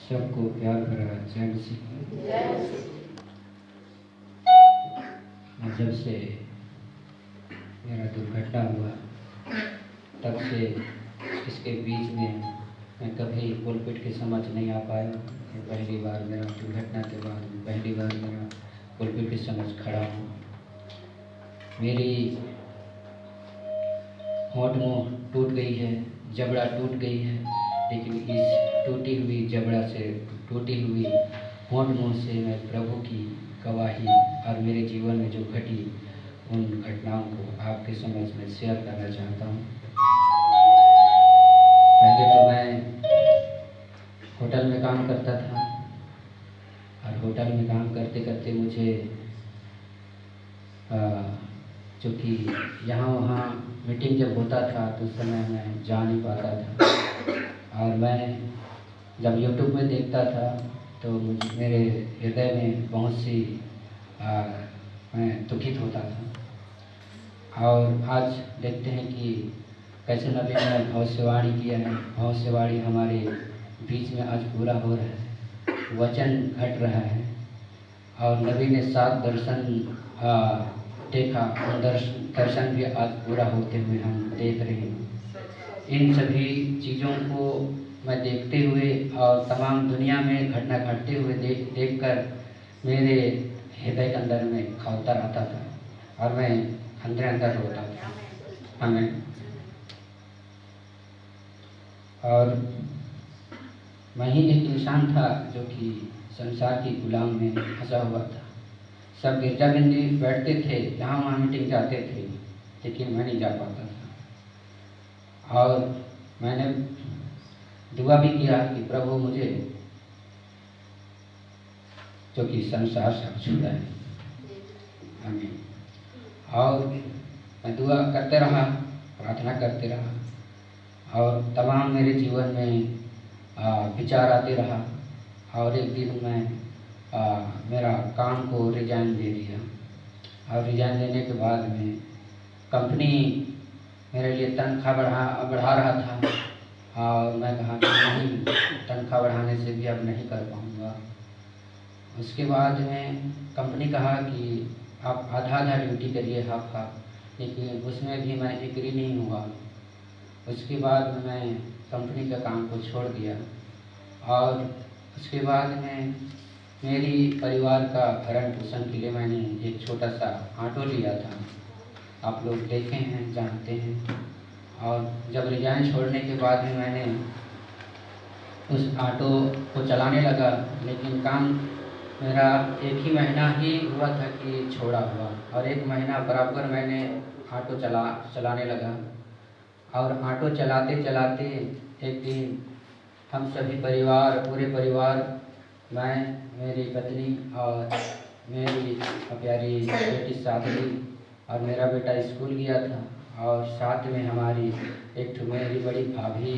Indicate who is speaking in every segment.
Speaker 1: सबको प्यार भरा जय मसीह। जब से मेरा दुर्घटना हुआ तब से इसके बीच में मैं कभी पुलपिट की समझ नहीं आ पाया। पहली बार मेरा दुर्घटना के बाद पहली बार मेरा पुलपिट की समझ खड़ा हुआ। मेरी होंठ मुँह टूट गई है, जबड़ा टूट गई है, लेकिन इस टूटी हुई जबड़ा से टूटी हुई होंठ मुँह से मैं प्रभु की गवाही और मेरे जीवन में जो घटी उन घटनाओं को आपके समझ में शेयर करना चाहता हूँ। पहले तो मैं होटल में काम करता था और होटल में काम करते करते मुझे चूँकि यहाँ वहाँ मीटिंग जब होता था तो उस समय मैं जा नहीं पाता था और मैं जब यूट्यूब में देखता था तो मेरे हृदय में बहुत सी मैं दुखित होता था। और आज देखते हैं कि कैसे नबी ने भविष्यवाणी किया है। भविष्यवाणी हमारे बीच में आज पूरा हो रहा है, वचन घट रहा है और नबी ने 7 दर्शन देखा। उन दर्शन भी आज पूरा होते हुए हम देख रहे हैं। इन सभी चीज़ों को मैं देखते हुए और तमाम दुनिया में घटना घटते हुए देखकर मेरे हृदय के अंदर में खौलता रहता था और मैं अंदर अंदर रोता था। हमें और मैं ही एक इंसान था जो कि संसार की गुलाम में फंसा हुआ था। सब गिरजा गंजी बैठते थे, जहाँ वहाँ मीटिंग जाते थे, लेकिन मैं नहीं जा पाता था। और मैंने दुआ भी किया कि प्रभु मुझे जो कि संसार से छुड़ाए। आमीन। और मैं दुआ करते रहा, प्रार्थना करते रहा और तमाम मेरे जीवन में विचार आते रहा। और एक दिन मैं मेरा काम को रिजाइन दे दिया और रिजाइन देने के बाद में कंपनी मेरे लिए तनख्वाह बढ़ा रहा था और मैं कहा कि नहीं, तनख्वाह बढ़ाने से भी अब नहीं कर पाऊँगा। उसके बाद में कंपनी कहा कि आप आधा आधा ड्यूटी करिए, हाफ हाफ, लेकिन उसमें भी मैं एग्री नहीं हुआ। उसके बाद में मैं कंपनी का काम को छोड़ दिया और उसके बाद में मेरी परिवार का भरण पोषण के लिए मैंने एक छोटा सा ऑटो लिया था। आप लोग देखे हैं, जानते हैं। और जब रिजाइन छोड़ने के बाद में मैंने उस ऑटो को चलाने लगा, लेकिन काम मेरा 1 ही महीना ही हुआ था कि छोड़ा हुआ और 1 महीना बराबर मैंने ऑटो चलाने लगा। और ऑटो चलाते चलाते एक दिन हम सभी परिवार, पूरे परिवार, मैं, मेरी पत्नी और मेरी प्यारी बेटी साधवी और मेरा बेटा स्कूल गया था और साथ में हमारी एक मेरी बड़ी भाभी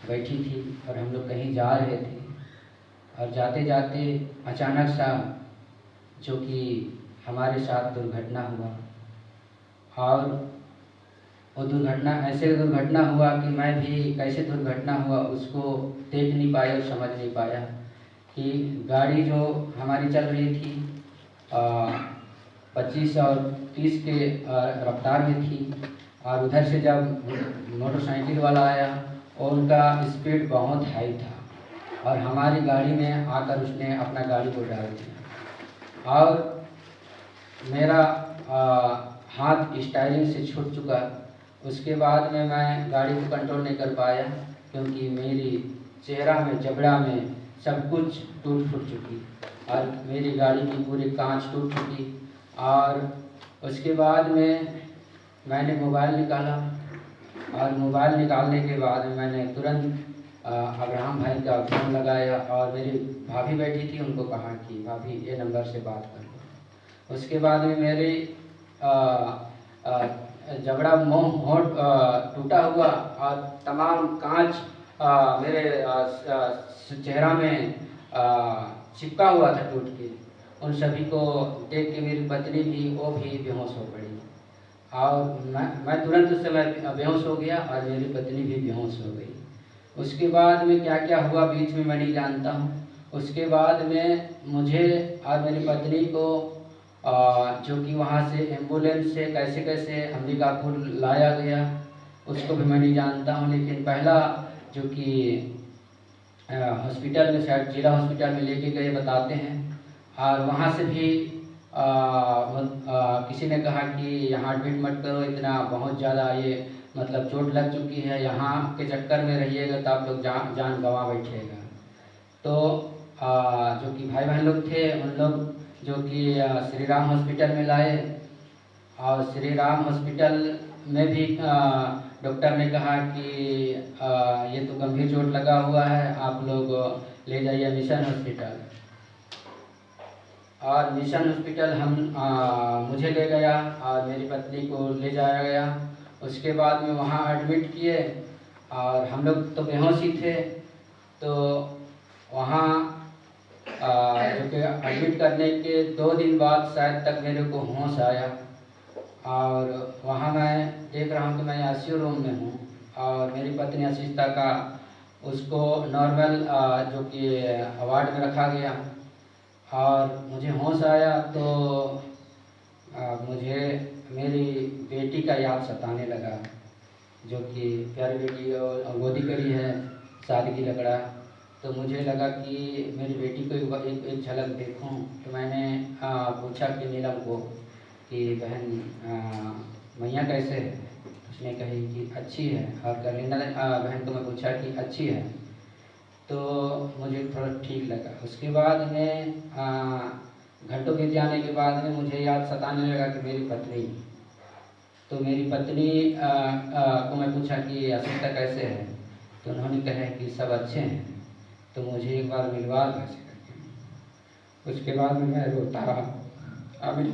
Speaker 1: बैठी थी और हम लोग कहीं जा रहे थे। और जाते जाते अचानक सा जो कि हमारे साथ दुर्घटना हुआ और वो दुर्घटना ऐसे दुर्घटना हुआ कि मैं भी कैसे दुर्घटना हुआ उसको देख नहीं पाया और समझ नहीं पाया कि गाड़ी जो हमारी चल रही थी 25 और 30 के रफ्तार में थी और उधर से जब मोटरसाइकिल वाला आया और उनका स्पीड बहुत हाई था और हमारी गाड़ी में आकर उसने अपना गाड़ी को डाल दिया और मेरा हाथ स्टीयरिंग से छूट चुका। उसके बाद में मैं गाड़ी को कंट्रोल नहीं कर पाया क्योंकि मेरी चेहरा में, जबड़ा में सब कुछ टूट फूट चुकी और मेरी गाड़ी की पूरी कांच टूट चुकी। और उसके बाद में मैंने मोबाइल निकाला और मोबाइल निकालने के बाद में मैंने तुरंत अब्राहम भाई का फ़ोन लगाया और मेरी भाभी बैठी थी, उनको कहा कि भाभी ये नंबर से बात कर लो। उसके बाद में मेरी जबड़ा होंठ टूटा हुआ और तमाम कांच मेरे चेहरा में चिपका हुआ था टूट के। उन सभी को देख के मेरी पत्नी भी, वो भी बेहोश हो पड़ी और मैं तुरंत उस समय बेहोश हो गया और मेरी पत्नी भी बेहोश हो गई। उसके बाद में क्या क्या हुआ बीच में मैं नहीं जानता हूँ। उसके बाद में मुझे और मेरी पत्नी को जो कि वहाँ से एम्बुलेंस से कैसे कैसे अंबिकापुर लाया गया उसको भी मैं नहीं जानता हूँ। लेकिन पहला जो कि हॉस्पिटल में, शायद जिला हॉस्पिटल में लेके गए बताते हैं, और वहाँ से भी किसी ने कहा कि यहाँ एडमिट मत करो, इतना बहुत ज़्यादा ये मतलब चोट लग चुकी है, यहाँ के चक्कर में रहिएगा तो आप लोग जान गंवा बैठिएगा। तो जो कि भाई बहन लोग थे उन लोग जो कि श्री राम हॉस्पिटल में लाए, और श्री राम हॉस्पिटल में भी डॉक्टर ने कहा कि ये तो गंभीर चोट लगा हुआ है, आप लोग ले जाइए मिशन हॉस्पिटल। और मिशन हॉस्पिटल मुझे ले गया और मेरी पत्नी को ले जाया गया। उसके बाद में वहाँ एडमिट किए और हम लोग तो बेहोश ही थे। तो वहाँ जो कि एडमिट करने के 2 दिन बाद शायद तक मेरे को होश आया, और वहाँ मैं देख रहा हूँ कि मैं आईसीयू रूम में हूँ और मेरी पत्नी अशिष्टा का उसको नॉर्मल जो कि वार्ड में रखा गया। और मुझे होश आया तो मुझे मेरी बेटी का याद सताने लगा, जो कि प्यारी बेटी और गोदी करी है, शादी की लकड़ा। तो मुझे लगा कि मेरी बेटी को एक झलक देखूं। तो मैंने पूछा कि नीलम को कि बहन मैया कैसे है। उसने कही कि अच्छी है। और करीना बहन को मैं पूछा कि अच्छी है, तो मुझे थोड़ा ठीक लगा। उसके बाद में घंटों बीत जाने के बाद में मुझे याद सताने लगा कि मेरी पत्नी। तो मेरी पत्नी को मैं पूछा कि अशिष्टा कैसे है, तो उन्होंने कहा कि सब अच्छे हैं, तो मुझे एक बार मिलवा दो ऐसे करके। उसके बाद में मैं रोता रहा। अभी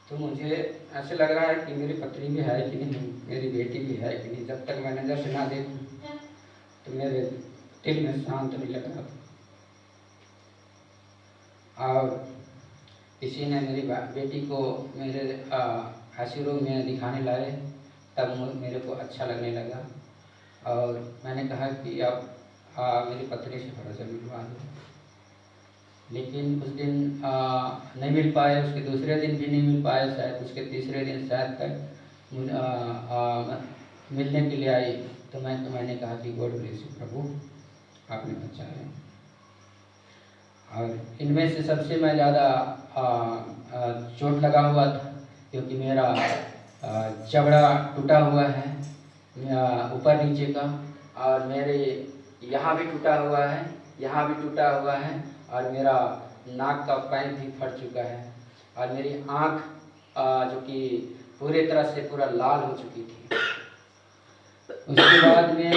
Speaker 1: तो मुझे ऐसे लग रहा है कि मेरी पत्नी भी है कि नहीं, मेरी बेटी भी है कि नहीं। जब तक मैं नज़र से ना देखूं तो मेरे दिल में शांत नहीं लग रहा था। और किसी ने मेरी बेटी को मेरे आईसीयू रूम में दिखाने लाए, तब मेरे को अच्छा लगने लगा। और मैंने कहा कि अब मेरी पत्नी से थोड़ा सा मिलवा दो। लेकिन उस दिन नहीं मिल पाए, उसके दूसरे दिन भी नहीं मिल पाए, शायद उसके तीसरे दिन शायद तक मिलने के लिए आई। तो मैंने कहा कि गॉड ब्लेस यू प्रभु, आपने बचाया। और इनमें से सबसे मैं ज़्यादा चोट लगा हुआ था, क्योंकि मेरा जबड़ा टूटा हुआ है ऊपर नीचे का, और मेरे यहाँ भी टूटा हुआ है, यहाँ भी टूटा हुआ है, और मेरा नाक का पैर भी फट चुका है, और मेरी आँख जो कि पूरे तरह से पूरा लाल हो चुकी थी। उसके बाद में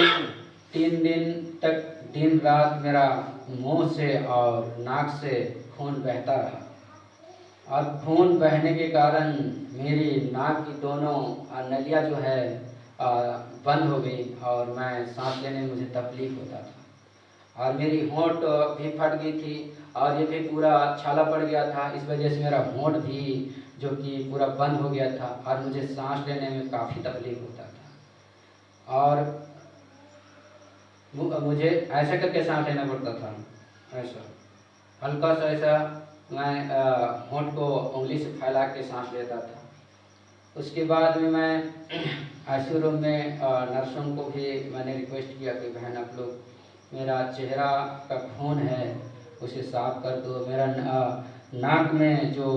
Speaker 1: 3 दिन तक दिन रात मेरा मुंह से और नाक से खून बहता रहा, और खून बहने के कारण मेरी नाक की दोनों नलियाँ जो है बंद हो गई, और मैं सांस लेने में मुझे तकलीफ होता था। और मेरी होंठ भी फट गई थी, और ये भी पूरा छाला पड़ गया था। इस वजह से मेरा होंठ भी जो कि पूरा बंद हो गया था, और मुझे सांस लेने में काफ़ी तकलीफ होता था। और मुझे ऐसा करके सांस लेना पड़ता था, ऐसा हल्का सा ऐसा मैं होंठ को उंगली से फैला के सांस लेता था। उसके बाद में मैं आईसीयू रूम में नर्सों को भी मैंने रिक्वेस्ट किया कि बहन आप लोग मेरा चेहरा का खून है उसे साफ कर दो, मेरा नाक में जो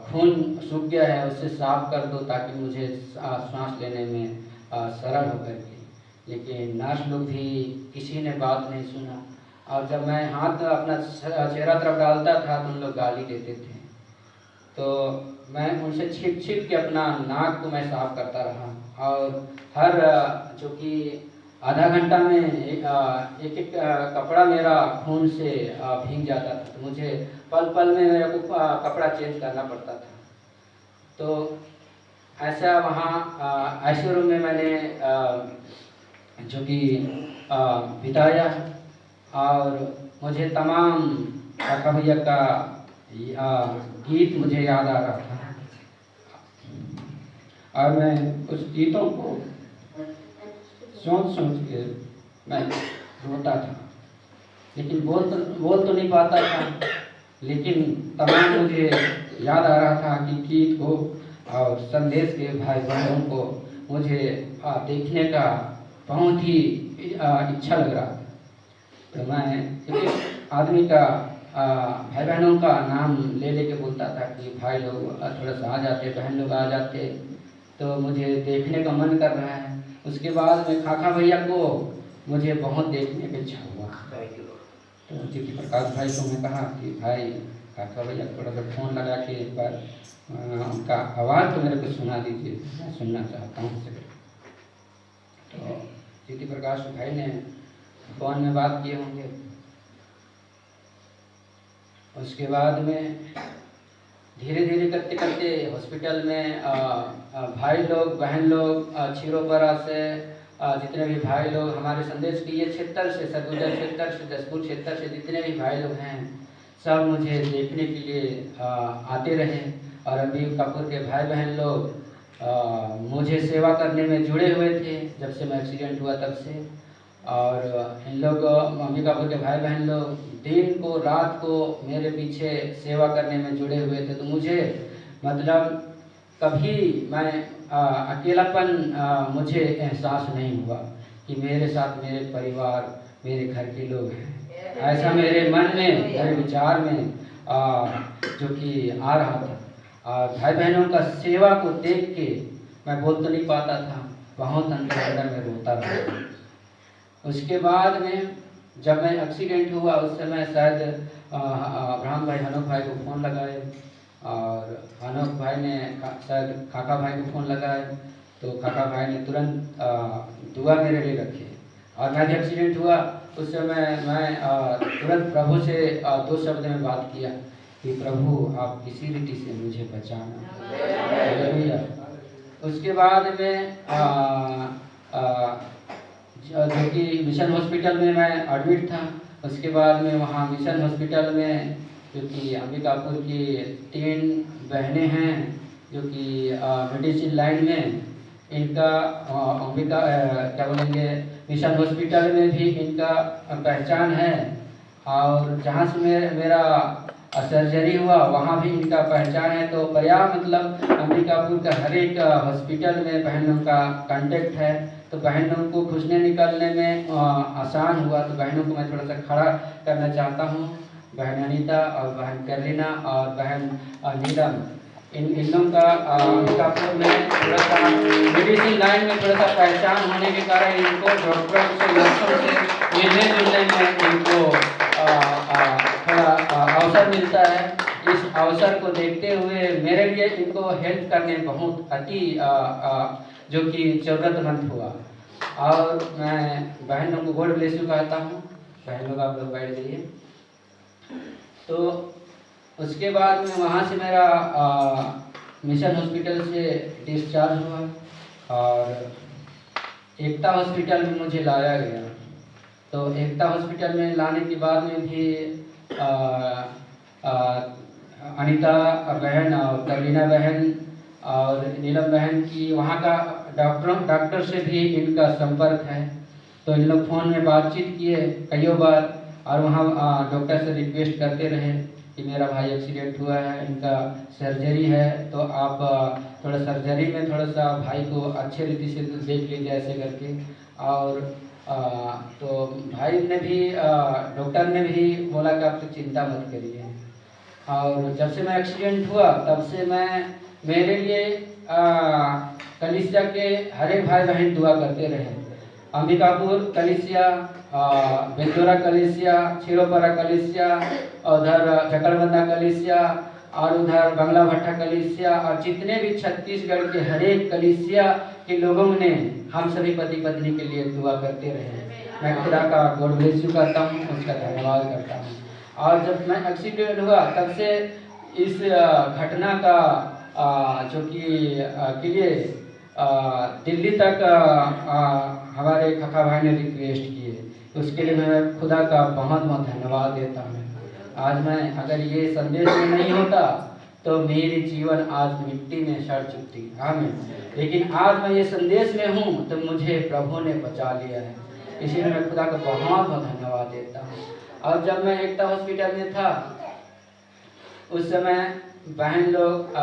Speaker 1: खून सूख गया है उसे साफ कर दो, ताकि मुझे सांस लेने में सरल हो करके। लेकिन नर्स लोग भी किसी ने बात नहीं सुना, और जब मैं हाथ अपना चेहरा तरफ डालता था तो उन लोग गाली देते थे। तो मैं उनसे छिप छिप के अपना नाक को मैं साफ करता रहा, और हर जो कि आधा घंटा में एक कपड़ा मेरा खून से भीग जाता था। तो मुझे पल पल में मेरे को कपड़ा चेंज करना पड़ता था। तो ऐसा वहाँ आईसीयू रूम में मैंने जो कि बिताया, और मुझे तमाम काका भैया का गीत मुझे याद आ रहा था। और मैं उस गीतों को सोच सोच के मैं रोता था, लेकिन बोल तो नहीं पाता था, लेकिन तमाम मुझे याद आ रहा था कि गीत को और संदेश के भाई बहनों को मुझे देखने का बहुत ही इच्छा लग रहा था। तो मैं आदमी का भाई बहनों का नाम ले लेके बोलता था कि भाई लोग थोड़ा सा आ जाते, बहन लोग आ जाते, तो मुझे देखने का मन कर रहा है। उसके बाद में खाखा भैया को मुझे बहुत देखने की इच्छा हुआ। तो ज्योति प्रकाश भाई को मैं कहा कि भाई खाखा भैया थोड़ा सा फ़ोन लगा के एक बार उनका आवाज़ तो मेरे को सुना दीजिए, मैं सुनना चाहता हूँ उसे। तो ज्योति प्रकाश भाई ने फ़ोन में बात किए होंगे। उसके बाद में धीरे धीरे करते करते हॉस्पिटल में भाई लोग बहन लोग छिरोपरा से जितने भी भाई लोग हमारे संदेश के ये क्षेत्र से, सरगुजा क्षेत्र से, जसपुर क्षेत्र से जितने भी भाई लोग हैं, सब मुझे देखने के लिए आते रहे। और अभी कपूर के भाई बहन लोग मुझे सेवा करने में जुड़े हुए थे जब से मैं एक्सीडेंट हुआ तब से। और इन लोग मम्मी कपूर के भाई बहन लोग दिन को रात को मेरे पीछे सेवा करने में जुड़े हुए थे। तो मुझे मतलब कभी मैं अकेलापन मुझे एहसास नहीं हुआ कि मेरे साथ मेरे परिवार, मेरे घर के लोग हैं। ऐसा मेरे मन में, मेरे विचार में जो कि आ रहा था। और भाई बहनों का सेवा को देख के मैं बोल तो नहीं पाता था, बहुत अंदर में रोता रहा। उसके बाद में जब मैं एक्सीडेंट हुआ उस समय शायद अब्राहम भाई हनोक भाई को फ़ोन लगाए, और हनोक भाई ने शायद खाका भाई को फ़ोन लगाए, तो खाका भाई ने तुरंत दुआ मेरे लिए रखी। और मैं जब एक्सीडेंट हुआ उस समय मैं तुरंत प्रभु से 2 शब्द में बात किया कि प्रभु आप किसी रीति से मुझे बचाना। उसके बाद में जो कि मिशन हॉस्पिटल में मैं एडमिट था। उसके बाद में वहाँ मिशन हॉस्पिटल में क्योंकि अंबिकापुर की 3 बहनें हैं जो कि मेडिसिन लाइन में, इनका अंबिका क्या बोलेंगे मिशन हॉस्पिटल में भी इनका पहचान है। और जहाँ से मेरा सर्जरी हुआ वहाँ भी इनका पहचान है। तो पर्याप्त मतलब अंबिकापुर का हर एक हॉस्पिटल में बहनों का कांटेक्ट है। तो बहनों को घुसने निकलने में आसान हुआ। तो बहनों को मैं थोड़ा सा खड़ा करना चाहता हूँ। बहन अनीता और बहन कैटरीना और बहन नीलम, इन लोगों का अंबिकापुर में थोड़ा सा मेडिसिन लाइन में थोड़ा सा पहचान होने के कारण इनको डॉक्टरों से, नर्सों से मिलने जुलने में इनको थोड़ा अवसर मिलता है। इस अवसर को देखते हुए मेरे लिए इनको हेल्प करने बहुत अति जो कि ज़रूरतमंद हुआ। और मैं बहनों को गॉड ब्लेस यू कहता हूँ। बहन लोग आप लोग बैठ जाइए। तो उसके बाद में वहाँ से मेरा मिशन हॉस्पिटल से डिस्चार्ज हुआ और एकता हॉस्पिटल में मुझे लाया गया। तो एकता हॉस्पिटल में लाने के बाद में भी अनीता बहन और करीना बहन और नीलम बहन की वहाँ का डॉक्टर से भी इनका संपर्क है। तो इन लोग फ़ोन में बातचीत किए कई बार और वहाँ डॉक्टर से रिक्वेस्ट करते रहे कि मेरा भाई एक्सीडेंट हुआ है, इनका सर्जरी है, तो आप थोड़ा सर्जरी में थोड़ा सा भाई को अच्छे रीति से देख लीजिए ऐसे करके। और तो भाई ने भी डॉक्टर ने भी बोला कि आप तो चिंता मत करिए। और जब से मैं एक्सीडेंट हुआ तब से मैं मेरे लिए कलिसिया के हर एक भाई बहन दुआ करते रहे। अंबिकापुर कलिसिया, बेंदोरा कलिसिया, छिरोपरा कलिसिया, उधर चकलबंदा कलिसिया और उधर बंगला भट्टा कलिसिया और जितने भी छत्तीसगढ़ के हर एक कलिसिया के लोगों ने हम सभी पति पत्नी के लिए दुआ करते रहे। मैं खुदा का गॉड ब्लेस यू करता हूँ, उसका धन्यवाद करता हूँ। और जब मैं एक्सीडेंट हुआ तब से इस घटना का जो कि के लिए दिल्ली तक हमारे खखा भाई ने रिक्वेस्ट किए, तो उसके लिए मैं खुदा का बहुत बहुत धन्यवाद देता हूँ। आज मैं अगर ये संदेश में नहीं होता तो मेरी जीवन आज मिट्टी में सड़ चुकी। आमीन। लेकिन आज मैं ये संदेश में हूँ तो मुझे प्रभु ने बचा लिया है, इसीलिए मैं खुदा का बहुत बहुत धन्यवाद देता हूँ। और जब मैं एकता हॉस्पिटल में था उस समय बहन लोग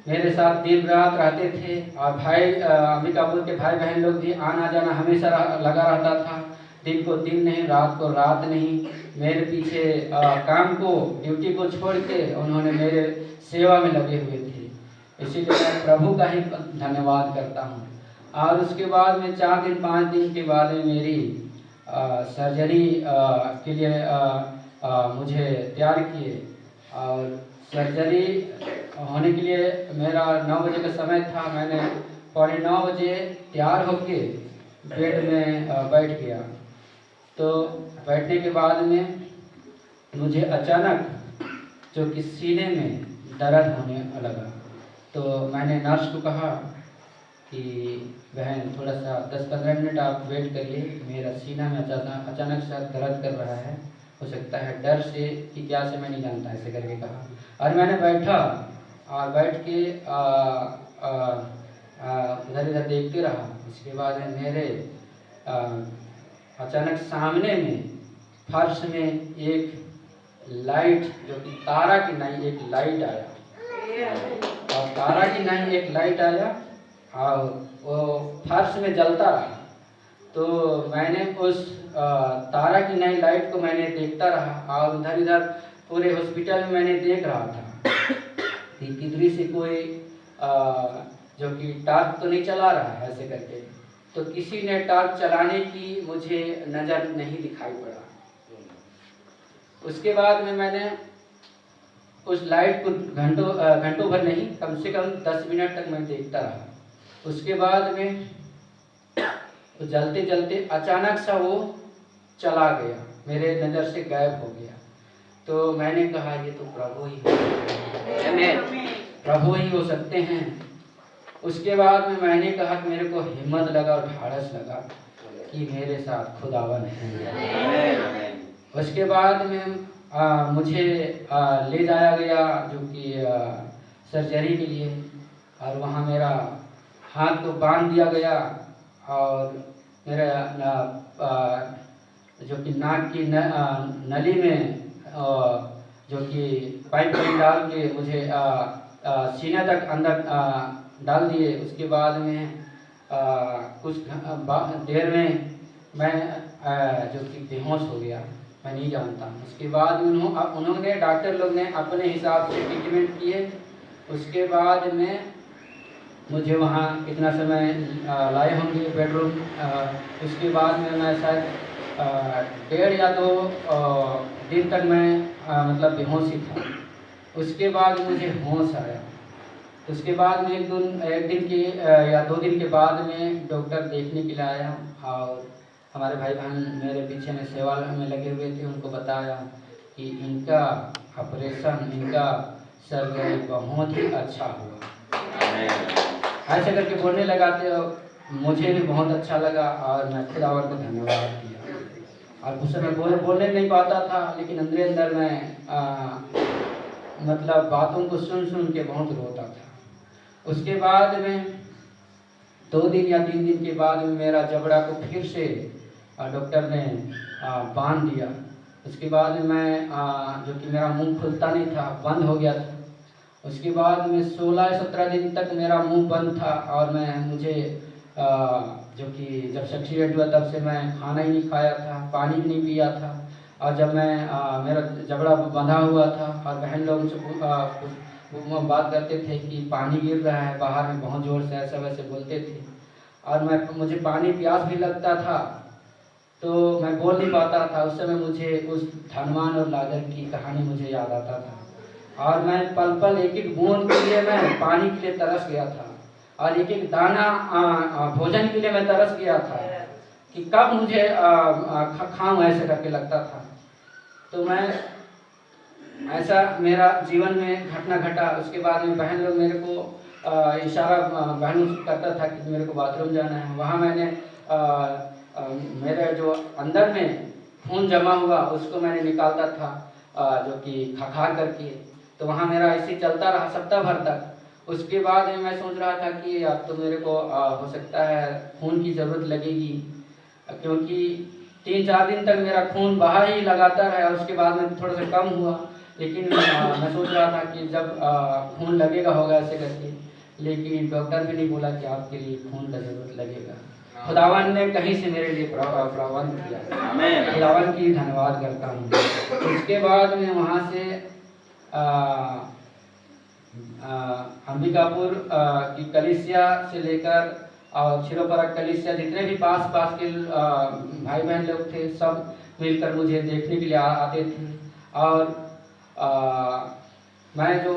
Speaker 1: मेरे साथ दिन रात रहते थे, और भाई अंबिकापुर के भाई बहन लोग भी आना जाना हमेशा लगा रहता था। दिन को दिन नहीं, रात को रात नहीं, मेरे पीछे काम को, ड्यूटी को छोड़ के उन्होंने मेरे सेवा में लगे हुए थे। इसीलिए मैं प्रभु का ही धन्यवाद करता हूँ। और उसके बाद में 4 दिन 5 दिन के बाद में मेरी सर्जरी के लिए मुझे तैयार किए, और सर्जरी होने के लिए मेरा 9 बजे का समय था। मैंने 9:15 बजे तैयार होके बेड में बैठ गया। तो बैठने के बाद में मुझे अचानक जो कि सीने में दर्द होने लगा। तो मैंने नर्स को कहा कि बहन थोड़ा सा 10-15 मिनट आप वेट करिए, मेरा सीना में अचानक सा दर्द कर रहा है, हो सकता है डर से कि क्या से मैं नहीं जानता, ऐसे करके कहा। और मैंने बैठा और बैठ के उधर इधर देखते रहा। इसके बाद मेरे अचानक सामने में फर्श में एक लाइट, जो कि तारा की नहीं एक लाइट आया, और तारा की नहीं एक लाइट आया और वो फर्श में जलता रहा। तो मैंने उस तारा की नई लाइट को मैंने देखता रहा, और उधर इधर पूरे हॉस्पिटल में मैंने देख रहा था कि किधर से कोई जो कि टार्च तो नहीं चला रहा है ऐसे करके। तो किसी ने टार्च चलाने की मुझे नज़र नहीं दिखाई पड़ा। उसके बाद में मैंने उस लाइट को घंटों भर नहीं, कम से कम 10 मिनट तक मैं देखता रहा। उसके बाद में तो जलते जलते अचानक सा वो चला गया, मेरे नज़र से गायब हो गया। तो मैंने कहा ये तो प्रभु ही प्रभु ही हो सकते हैं। उसके बाद में मैंने कहा कि मेरे को हिम्मत लगा और ढाढ़स लगा कि मेरे साथ खुदावन है। उसके बाद में मुझे ले जाया गया जो कि सर्जरी के लिए, और वहाँ मेरा हाथ को बांध दिया गया, और मेरा जो कि नाक की नली में जो कि पाइप डाल के मुझे सीने तक अंदर डाल दिए। उसके बाद में कुछ देर में मैं जो कि बेहोश हो गया, मैं नहीं जानता। उसके बाद उन्होंने डॉक्टर लोग ने अपने हिसाब से ट्रीटमेंट किए। उसके बाद में मुझे वहाँ कितना समय लाए होंगे बेडरूम। उसके बाद में मैं शायद 1.5 या 2 दिन तक मैं मतलब बेहोश ही था। उसके बाद मुझे होश आया। उसके बाद में एक दिन के या 2 दिन के बाद में डॉक्टर देखने के लिए आया, और हमारे भाई बहन मेरे पीछे में सेवा में लगे हुए थे। उनको बताया कि इनका ऑपरेशन, इनका सर्जरी बहुत ही अच्छा हुआ। ऐसे करके बोलने लगाते हो, मुझे भी बहुत अच्छा लगा, और मैं खुदावर को धन्यवाद दिया। और उस समय बोलने नहीं पाता था, लेकिन अंदर मैं मतलब बातों को सुन के बहुत रोता था। उसके बाद में 2 दिन या 3 दिन के बाद में मेरा जबड़ा को फिर से डॉक्टर ने बांध दिया। उसके बाद में मैं जो कि मेरा मुंह खुलता नहीं था, बंद हो गया था। उसके बाद में 16-17 दिन तक मेरा मुंह बंद था, और मुझे जो कि जब से एक्सीडेंट हुआ तब से मैं खाना ही नहीं खाया था, पानी भी नहीं पिया था। और जब मैं मेरा जबड़ा बंधा हुआ था, और बहन लोग से बात करते थे कि पानी गिर रहा है बाहर में, बहुत ज़ोर से ऐसा वैसे बोलते थे, और मुझे पानी प्यास भी लगता था, तो मैं बोल नहीं पाता था। उस समय मुझे उस धनवान और लाजर की कहानी मुझे याद आता था, और मैं पल पल एक एक बूंद के लिए मैं पानी के लिए तरस गया था, और एक एक दाना भोजन के लिए मैं तरस गया था कि कब मुझे खाऊं, ऐसे करके लगता था। तो मैं ऐसा मेरा जीवन में घटना घटा। उसके बाद में बहन लोग मेरे को इशारा बहन करता था कि मेरे को बाथरूम जाना है। वहाँ मैंने मेरे जो अंदर में खून जमा हुआ उसको मैंने निकालता था, जो कि खखार करके। तो वहाँ मेरा ऐसे ही चलता रहा सप्ताह भर तक। उसके बाद में मैं सोच रहा था कि अब तो मेरे को हो सकता है खून की ज़रूरत लगेगी, क्योंकि 3-4 दिन तक मेरा खून बहा ही लगातार है। उसके बाद में थोड़ा सा कम हुआ, लेकिन मैं सोच रहा था कि जब खून लगेगा होगा ऐसे करके, लेकिन डॉक्टर भी नहीं बोला कि आपके लिए खून का ज़रूरत लगेगा। खुदावन ने कहीं से मेरे लिए प्रबंध किया, खुदावन की धन्यवाद करता हूँ। उसके बाद में वहाँ से अंबिकापुर की कलीसिया से लेकर और छिरोपरा कलीसिया जितने भी पास के भाई बहन लोग थे, सब मिलकर मुझे देखने के लिए आते थे। और मैं जो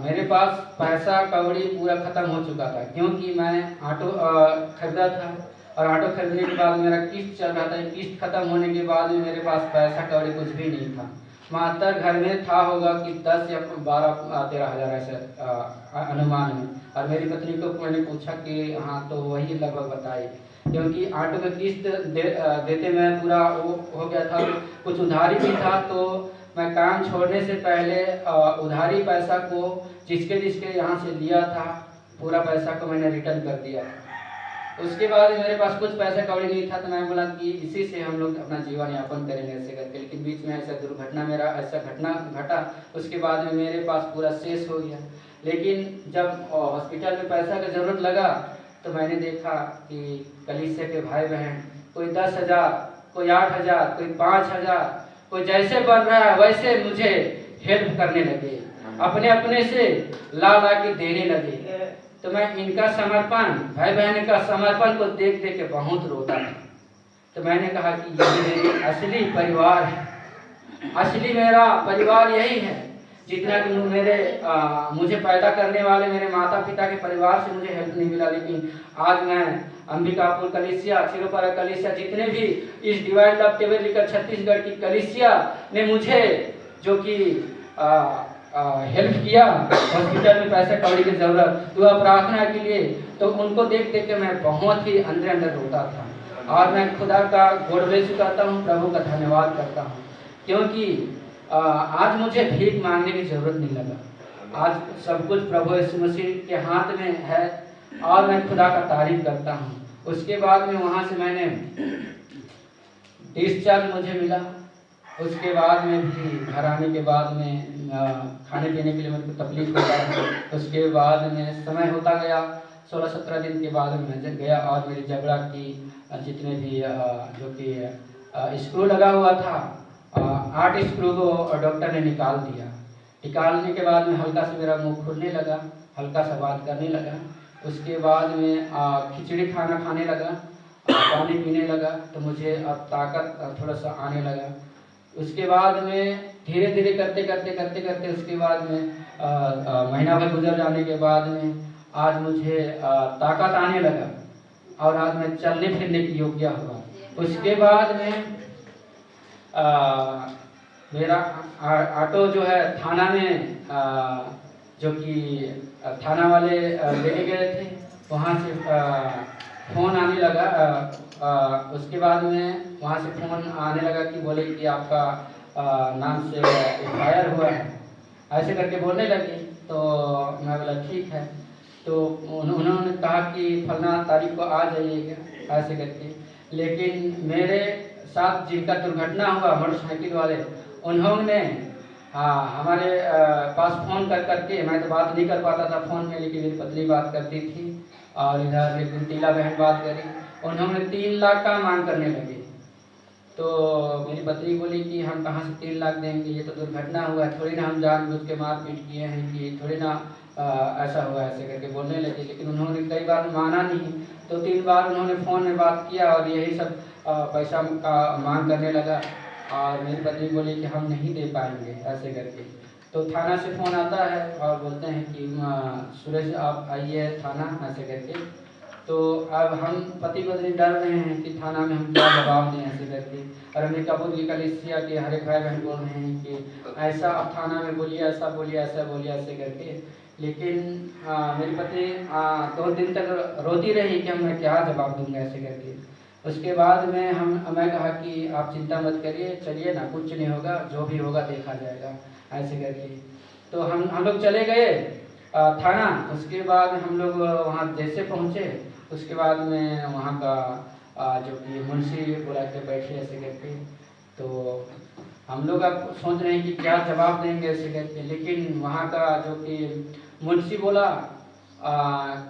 Speaker 1: मेरे पास पैसा कौड़ी पूरा ख़त्म हो चुका था, क्योंकि मैं ऑटो खरीदा था और ऑटो खरीदने के बाद मेरा किस्त चल रहा था। किस्त खत्म होने के बाद में मेरे पास पैसा कौड़ी कुछ भी नहीं था। मात्र घर में था होगा कि 10 या 12-13 हज़ार ऐसा अनुमान है। और मेरी पत्नी को मैंने पूछा कि हाँ, तो वही लगभग बताई, क्योंकि ऑटो का किस्त देते मैं पूरा हो गया था। कुछ उधारी भी था, तो मैं काम छोड़ने से पहले उधारी पैसा को जिसके यहाँ से लिया था, पूरा पैसा को मैंने रिटर्न कर दिया। उसके बाद मेरे पास कुछ पैसा कौड़ी नहीं था, तो मैं बोला कि इसी से हम लोग अपना जीवन यापन करेंगे ऐसे करके। लेकिन बीच में ऐसा दुर्घटना मेरा ऐसा घटना घटा, उसके बाद में मेरे पास पूरा शेष हो गया। लेकिन जब हॉस्पिटल में पैसा का ज़रूरत लगा, तो मैंने देखा कि कलीसिया के भाई बहन कोई 10,000, कोई 8,000, कोई 5,000, कोई जैसे बन रहा है वैसे मुझे हेल्प करने लगे, अपने अपने से ला के देने लगे। तो मैं इनका समर्पण, भाई बहन का समर्पण को देख के बहुत रोता था। तो मैंने कहा कि यही मेरी असली परिवार है, असली मेरा परिवार यही है। जितना कि मुझे पैदा करने वाले मेरे माता पिता के परिवार से मुझे हेल्प नहीं मिला, लेकिन आज मैं अंबिकापुर कलीसिया, छिरोपरा कलीसिया, जितने भी इस डिवाइन लव टेबल लेकर छत्तीसगढ़ की कलीसिया ने मुझे जो कि हेल्प किया हॉस्पिटल में पैसा कौड़ी की ज़रूरत, दुआ प्रार्थना के लिए, तो उनको देख के मैं बहुत ही अंदर रोता था। और मैं खुदा का गॉड ब्लेस यू करता हूँ, प्रभु का धन्यवाद करता हूँ, क्योंकि आज मुझे भीख मांगने की ज़रूरत नहीं लगा। आज सब कुछ प्रभु यीशु मसीह के हाथ में है और मैं खुदा का तारीफ करता हूँ। उसके बाद में वहाँ से मैंने डिस्चार्ज मुझे मिला। उसके बाद में भी घर आने के बाद में खाने पीने के लिए मेरे को तकलीफ होता। उसके बाद में समय होता गया, 16-17 दिन के बाद मैं गया और मेरी जबड़ा की जितने भी जो कि स्क्रू लगा हुआ था, 8 स्क्रू को डॉक्टर ने निकाल दिया। निकालने के बाद में हल्का से मेरा मुंह खुलने लगा, हल्का सा बात करने लगा। उसके बाद में खिचड़ी खाना खाने लगा, पानी पीने लगा, तो मुझे अब ताकत थोड़ा सा आने लगा। उसके बाद में धीरे धीरे करते उसके बाद में महीना भर गुजर जाने के बाद में आज मुझे ताकत आने लगा और आज मैं चलने फिरने की योग्य हुआ। उसके बाद में मेरा ऑटो जो है थाना में जो कि थाना वाले लेके गए थे, वहाँ से फ़ोन आने लगा। उसके बाद में वहाँ से फ़ोन आने लगा कि बोले कि आपका नाम से FIR हुआ है, ऐसे करके बोलने लगे। तो मैं बोला ठीक है। तो उन्होंने कहा कि फलना तारीख को आ जाइएगा ऐसे करके। लेकिन मेरे साथ जिनका दुर्घटना हुआ मोटरसाइकिल वाले, उन्होंने हमारे पास फ़ोन करके, मैं तो बात नहीं कर पाता था फ़ोन में, लेकिन मेरी पत्नी बात करती थी और इधर लेकिन टीला बहन बात करी। उन्होंने 3 लाख का मांग करने लगे। तो मेरी पत्नी बोली कि हम कहाँ से 3 लाख देंगे, ये तो दुर्घटना हुआ है, थोड़ी ना हम जानबूझ के मारपीट किए हैं, कि थोड़ी ना ऐसा हुआ ऐसे करके बोलने लगे। लेकिन उन्होंने कई बार माना नहीं, तो 3 बार उन्होंने फ़ोन में बात किया और यही सब पैसा का मांग करने लगा। और मेरी पत्नी बोली कि हम नहीं दे पाएंगे ऐसे करके। तो थाना से फ़ोन आता है और बोलते हैं कि सुरेश आप आइए थाना ऐसे करके। तो अब हम पति पत्नी डर रहे हैं कि थाना में हम क्या जवाब दें ऐसे करके। और अंबिकापुर की कलीसिया के हर एक भाई बहन बोल रहे हैं कि ऐसा आप थाना में बोलिए, ऐसा बोलिए, ऐसा बोलिए ऐसे करके। लेकिन मेरी पत्नी 2 दिन तक रोती रही कि मैं क्या जवाब दूंगा ऐसे करके। उसके बाद में मैं कहा कि आप चिंता मत करिए, चलिए ना, कुछ नहीं होगा, जो भी होगा देखा जाएगा, ऐसे करके। तो हम लोग चले गए थाना। उसके बाद हम लोग वहाँ जैसे पहुँचे, उसके बाद में वहाँ का जो कि मुंशी बुला के बैठे ऐसे करके। तो हम लोग अब सोच रहे हैं कि क्या जवाब देंगे ऐसे करके, लेकिन वहाँ का जो कि मुंशी बोला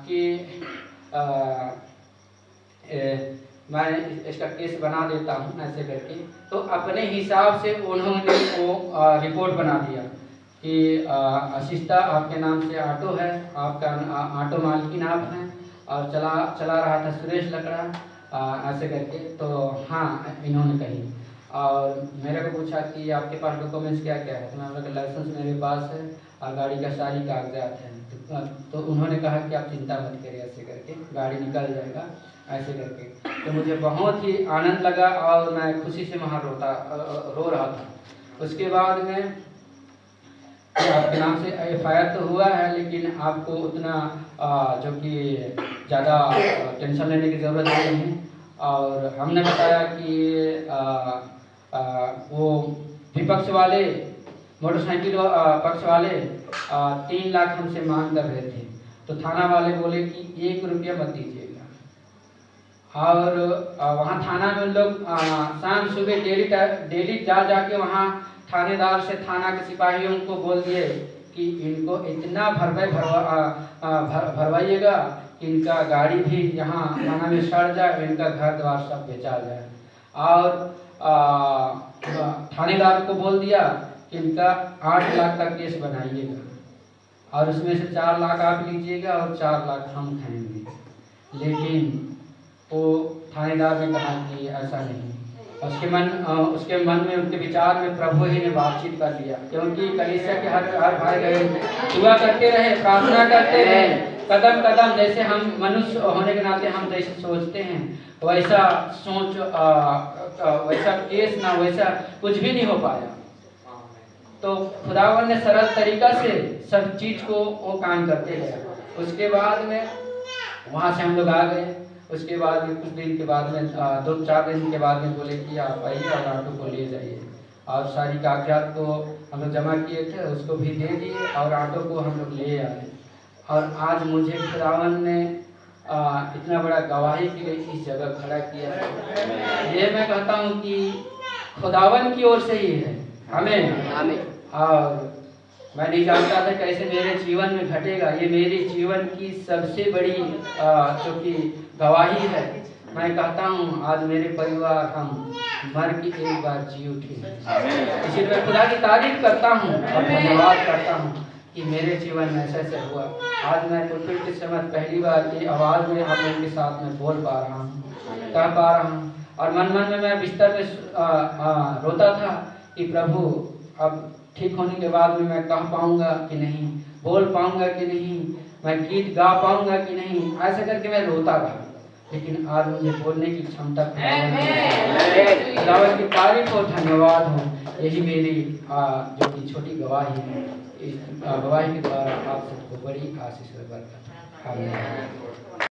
Speaker 1: कि मैं इसका केस बना देता हूँ ऐसे करके। तो अपने हिसाब से उन्होंने वो रिपोर्ट बना दिया कि आशिष्टा आपके नाम से ऑटो है, आपका ऑटो मालकिन आप हैं, और चला रहा था सुरेश लकड़ा ऐसे करके। तो हाँ, इन्होंने कही, और मेरे को पूछा कि आपके पास डॉक्यूमेंट्स क्या क्या है। तो मैंने बोला लाइसेंस मेरे पास है और गाड़ी का सारी कागजात हैं। तो उन्होंने कहा कि आप चिंता मत करिए, ऐसे करके गाड़ी निकल जाएगा ऐसे करके। तो मुझे बहुत ही आनंद लगा और मैं खुशी से वहाँ रो रहा था। उसके बाद में आपके नाम से FIR तो हुआ है, लेकिन आपको उतना जो कि ज़्यादा टेंशन लेने की ज़रूरत नहीं है। और हमने बताया कि वो विपक्ष वाले, मोटरसाइकिल पक्ष वाले 3 लाख हमसे मांग कर रहे थे। तो थाना वाले बोले कि 1 रुपया मत दीजिएगा। और वहाँ थाना में लोग शाम सुबह डेली जा के वहाँ थानेदार से, थाना के सिपाहियों को बोल दिए कि इनको इतना भरवाइएगा कि इनका गाड़ी भी यहाँ थाना में सड़ जाए, इनका घर द्वार सब बेचा जाए। और थानेदार को बोल दिया कि इनका 8 लाख का केस बनाइएगा और उसमें से 4 लाख आप लीजिएगा और 4 लाख हम खाएंगे। लेकिन वो थानेदार ने कहा कि ऐसा नहीं। उसके मन में, उनके विचार में प्रभु ही ने बातचीत कर लिया, क्योंकि कलीसिया के हर भाई गए दुआ करते रहे, प्रार्थना करते रहे, कदम कदम, जैसे हम मनुष्य होने के नाते हम जैसे सोचते हैं वैसा सोच वैसा केस ना, वैसा कुछ भी नहीं हो पाया। तो खुदावन ने सरल तरीका से सब चीज को वो काम करते गए। उसके बाद में वहाँ से हम लोग आ गए। उसके बाद में कुछ दिन के बाद में 2-4 दिन के बाद में बोले कि आप आइए और ऑटो को ले जाइए, और सारी कागजात को हम लोग जमा किए थे उसको भी दे दिए और ऑटो को हम लोग ले आए। और आज मुझे खुदावन ने इतना बड़ा गवाही के लिए इस जगह खड़ा किया है। ये मैं कहता हूँ कि खुदावन की ओर से ही है। आमीन। और मैं नहीं जानता था कैसे मेरे जीवन में घटेगा। ये मेरे जीवन की सबसे बड़ी जो कि गवाही है। मैं कहता हूँ आज मेरे परिवार हम मर के एक बार जी उठे। इसीलिए मैं खुदा की तारीफ करता हूँ और धन्यवाद करता हूँ कि मेरे जीवन में ऐसा हुआ। आज मैं पुलपिट के समय पहली बार की आवाज़ में आप लोगों के साथ में बोल पा रहा हूँ, कह पा रहा हूँ। और मन में मैं बिस्तर में रोता था कि प्रभु अब ठीक होने के बाद में मैं कह पाऊंगा कि नहीं, बोल पाऊंगा कि नहीं, मैं गीत गा पाऊंगा कि नहीं, ऐसा करके मैं रोता रहा। लेकिन आज मुझे बोलने की क्षमता, खुदावंद की तारीफ और धन्यवाद हो। यही मेरी जो कि छोटी गवाही है। इस गवाही के द्वारा आप सबको बड़ी आशीष और बरकत। आमीन।